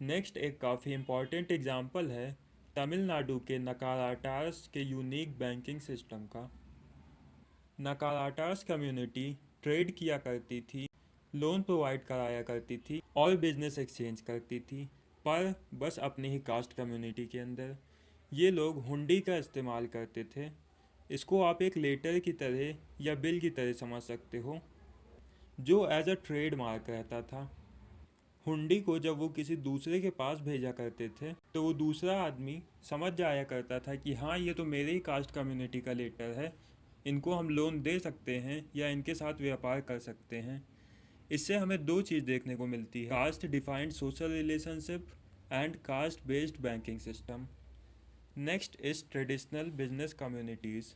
Next एक काफ़ी important example है तमिलनाडु के नकाराटास के यूनिक बैंकिंग सिस्टम का। नकाराटास कम्युनिटी ट्रेड किया करती थी, लोन प्रोवाइड कराया करती थी और बिजनेस एक्सचेंज करती थी, पर बस अपनी ही कास्ट कम्युनिटी के अंदर। ये लोग हुंडी का इस्तेमाल करते थे। इसको आप एक लेटर की तरह या बिल की तरह समझ सकते हो, जो एज अ ट्रेड मार्क रहता था। हुंडी को जब वो किसी दूसरे के पास भेजा करते थे तो वो दूसरा आदमी समझ जाया करता था कि हाँ, ये तो मेरे ही कास्ट कम्युनिटी का लेटर है, इनको हम लोन दे सकते हैं या इनके साथ व्यापार कर सकते हैं। इससे हमें दो चीज़ देखने को मिलती है, caste defined social relationship and caste based banking system. Next is traditional business communities.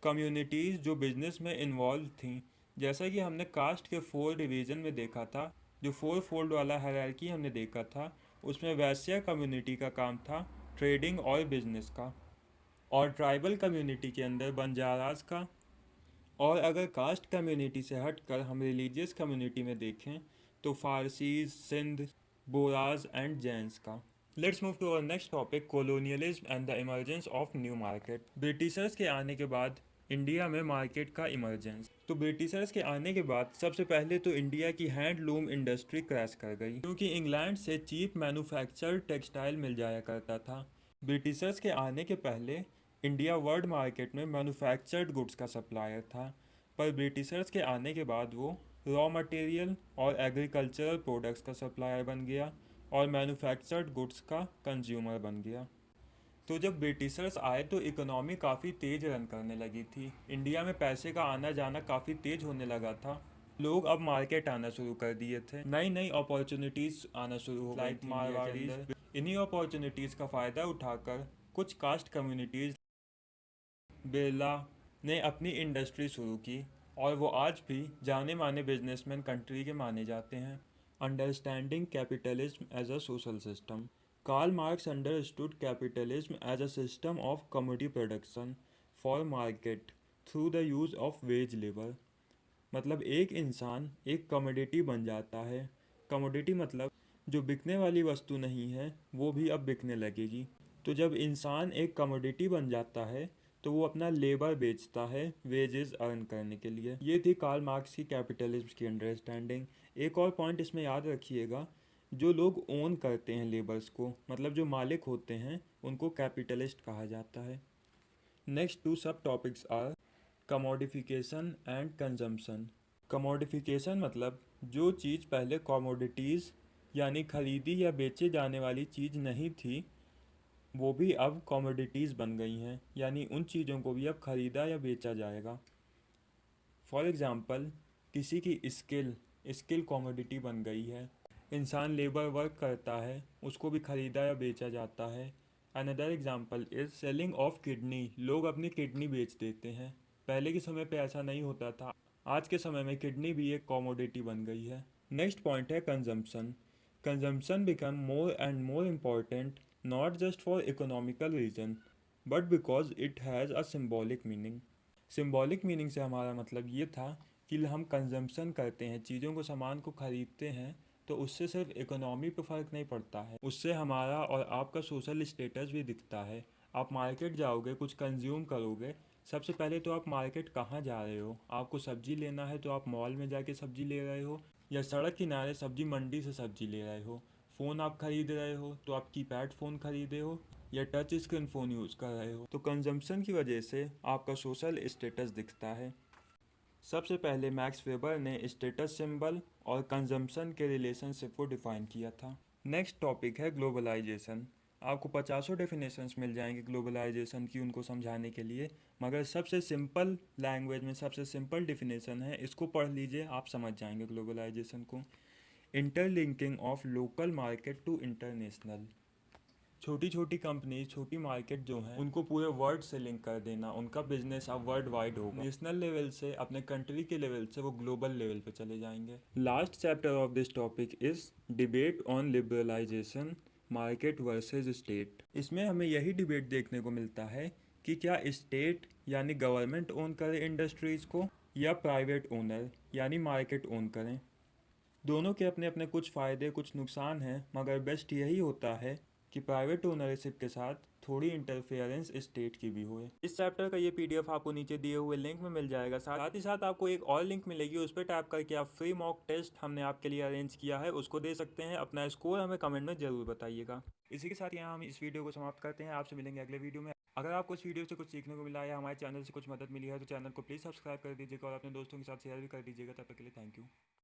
Communities जो बिजनेस में इन्वॉल्व थीं, जैसा कि हमने कास्ट के 4 डिवीज़न में देखा था, जो 4 फोल्ड वाला हायरार्की हमने देखा था, उसमें वैश्य कम्युनिटी का काम था ट्रेडिंग और बिजनेस का, और ट्राइबल कम्युनिटी के अंदर बंजारास का। और अगर कास्ट कम्युनिटी से हटकर हम रिलीजियस कम्युनिटी में देखें तो फारसीज, सिंध, बोराज एंड जैन्स का। Let's move to our next topic, colonialism and the emergence of new market. Britishers के आने के बाद इंडिया में मार्केट का इमर्जेंस। तो ब्रिटिशर्स के आने के बाद सबसे पहले तो इंडिया की हैंडलूम इंडस्ट्री क्रैश कर गई, क्योंकि इंग्लैंड से चीप मैन्युफैक्चर्ड टेक्सटाइल मिल जाया करता था। ब्रिटिशर्स के आने के पहले इंडिया वर्ल्ड मार्केट में मैन्युफैक्चर्ड गुड्स का सप्लायर था, पर ब्रिटिशर्स के आने के बाद वो रॉ मटेरियल और एग्रीकल्चरल प्रोडक्ट्स का सप्लायर बन गया और मैन्युफैक्चर्ड गुड्स का कंज्यूमर बन गया। तो जब ब्रिटिशर्स आए तो इकोनॉमी काफ़ी तेज़ रन करने लगी थी, इंडिया में पैसे का आना जाना काफ़ी तेज़ होने लगा था। लोग अब मार्केट आना शुरू कर दिए थे, नई नई अपॉर्चुनिटीज़ आना शुरू हो गई थी मारवाड़ीज। इन्हीं अपॉर्चुनिटीज़ का फ़ायदा उठाकर कुछ कास्ट कम्युनिटीज़, बिरला ने अपनी इंडस्ट्री शुरू की और वो आज भी जाने माने बिजनेसमैन कंट्री के माने जाते हैं। Understanding capitalism as a social system. Karl Marx understood capitalism as a system of commodity production for market through the use of wage labour. मतलब एक इंसान एक कमोडिटी बन जाता है। कमोडिटी मतलब जो बिकने वाली वस्तु नहीं है वो भी अब बिकने लगेगी। तो जब इंसान एक कमोडिटी बन जाता है तो वो अपना लेबर बेचता है वेजेस अर्न करने के लिए। ये थी कार्ल मार्क्स की कैपिटलिज्म की अंडरस्टैंडिंग। एक और पॉइंट इसमें याद रखिएगा, जो लोग ओन करते हैं लेबर्स को, मतलब जो मालिक होते हैं, उनको कैपिटलिस्ट कहा जाता है। Next two subtopics are commodification and consumption. Commodification मतलब जो चीज़ पहले कमोडिटीज़ यानी खरीदी या बेचे जाने वाली चीज़ नहीं थी, वो भी अब कमोडिटीज़ बन गई हैं, यानी उन चीज़ों को भी अब ख़रीदा या बेचा जाएगा। फॉर एग्ज़ाम्पल, किसी की स्किल स्किल कमोडिटी बन गई है। इंसान लेबर वर्क करता है, उसको भी ख़रीदा या बेचा जाता है। Another example is selling of kidney. लोग अपनी किडनी बेच देते हैं। पहले के समय पे ऐसा नहीं होता था, आज के समय में किडनी भी एक कमोडिटी बन गई है। नेक्स्ट पॉइंट है consumption. Consumption become more and more important, not just for economical reason but because it has a symbolic meaning. Symbolic meaning से हमारा मतलब ये था कि हम कंजम्पशन करते हैं, चीज़ों को, सामान को ख़रीदते हैं, तो उससे सिर्फ इकोनॉमी पे फ़र्क नहीं पड़ता है, उससे हमारा और आपका सोशल स्टेटस भी दिखता है। आप मार्केट जाओगे, कुछ कंज्यूम करोगे, सबसे पहले तो आप मार्केट कहाँ जा रहे हो। आपको सब्ज़ी लेना है तो आप मॉल में जाके सब्ज़ी ले रहे हो, या सड़क किनारे सब्ज़ी मंडी से सब्ज़ी ले रहे हो। फ़ोन आप ख़रीद रहे हो तो आप कीपैड फ़ोन ख़रीदे हो या टच स्क्रीन फ़ोन यूज़ कर रहे हो। तो कंजम्पशन की वजह से आपका सोशल स्टेटस दिखता है। सबसे पहले मैक्स वेबर ने स्टेटस सिंबल और कंजम्पशन के रिलेशनशिप को डिफाइन किया था। नेक्स्ट टॉपिक है ग्लोबलाइजेशन। आपको पचासों डेफिनेशंस मिल जाएंगे ग्लोबलाइजेशन की, उनको समझाने के लिए, मगर सबसे सिंपल लैंग्वेज में सबसे सिंपल डेफिनेशन है, इसको पढ़ लीजिए, आप समझ जाएंगे ग्लोबलाइजेशन को। Interlinking of local market to international. छोटी छोटी कंपनी, छोटी मार्केट जो हैं, उनको पूरे वर्ल्ड से लिंक कर देना, उनका बिजनेस अब वर्ल्ड वाइड होगा। नेशनल लेवल से, अपने कंट्री के लेवल से वो ग्लोबल लेवल पे चले जाएंगे। Last chapter of this topic is debate on liberalisation, market versus state. इसमें हमें यही डिबेट देखने को मिलता है कि क्या स्टेट यानी गवर्नमेंट ओन करे इंडस्ट्रीज़ को, या प्राइवेट ओनर यानी मार्केट ओन करें। दोनों के अपने अपने कुछ फ़ायदे कुछ नुकसान हैं, मगर बेस्ट यही होता है कि प्राइवेट ओनरशिप के साथ थोड़ी इंटरफेरेंस स्टेट की भी होए। इस चैप्टर का ये पीडीएफ आपको नीचे दिए हुए लिंक में मिल जाएगा। साथ ही साथ आपको एक और लिंक मिलेगी, उस पर टैप करके आप फ्री मॉक टेस्ट हमने आपके लिए अरेंज किया है उसको दे सकते हैं। अपना स्कोर हमें कमेंट में ज़रूर बताइएगा। इसी के साथ यहाँ हम इस वीडियो को समाप्त करते हैं। आपसे मिलेंगे अगले वीडियो में। अगर आपको इस वीडियो से कुछ सीखने को मिला है या हमारे चैनल से कुछ मदद मिली है तो चैनल को प्लीज़ सब्सक्राइब कर दीजिएगा और अपने दोस्तों के साथ शेयर भी कर दीजिएगा। तब तक के लिए थैंक यू।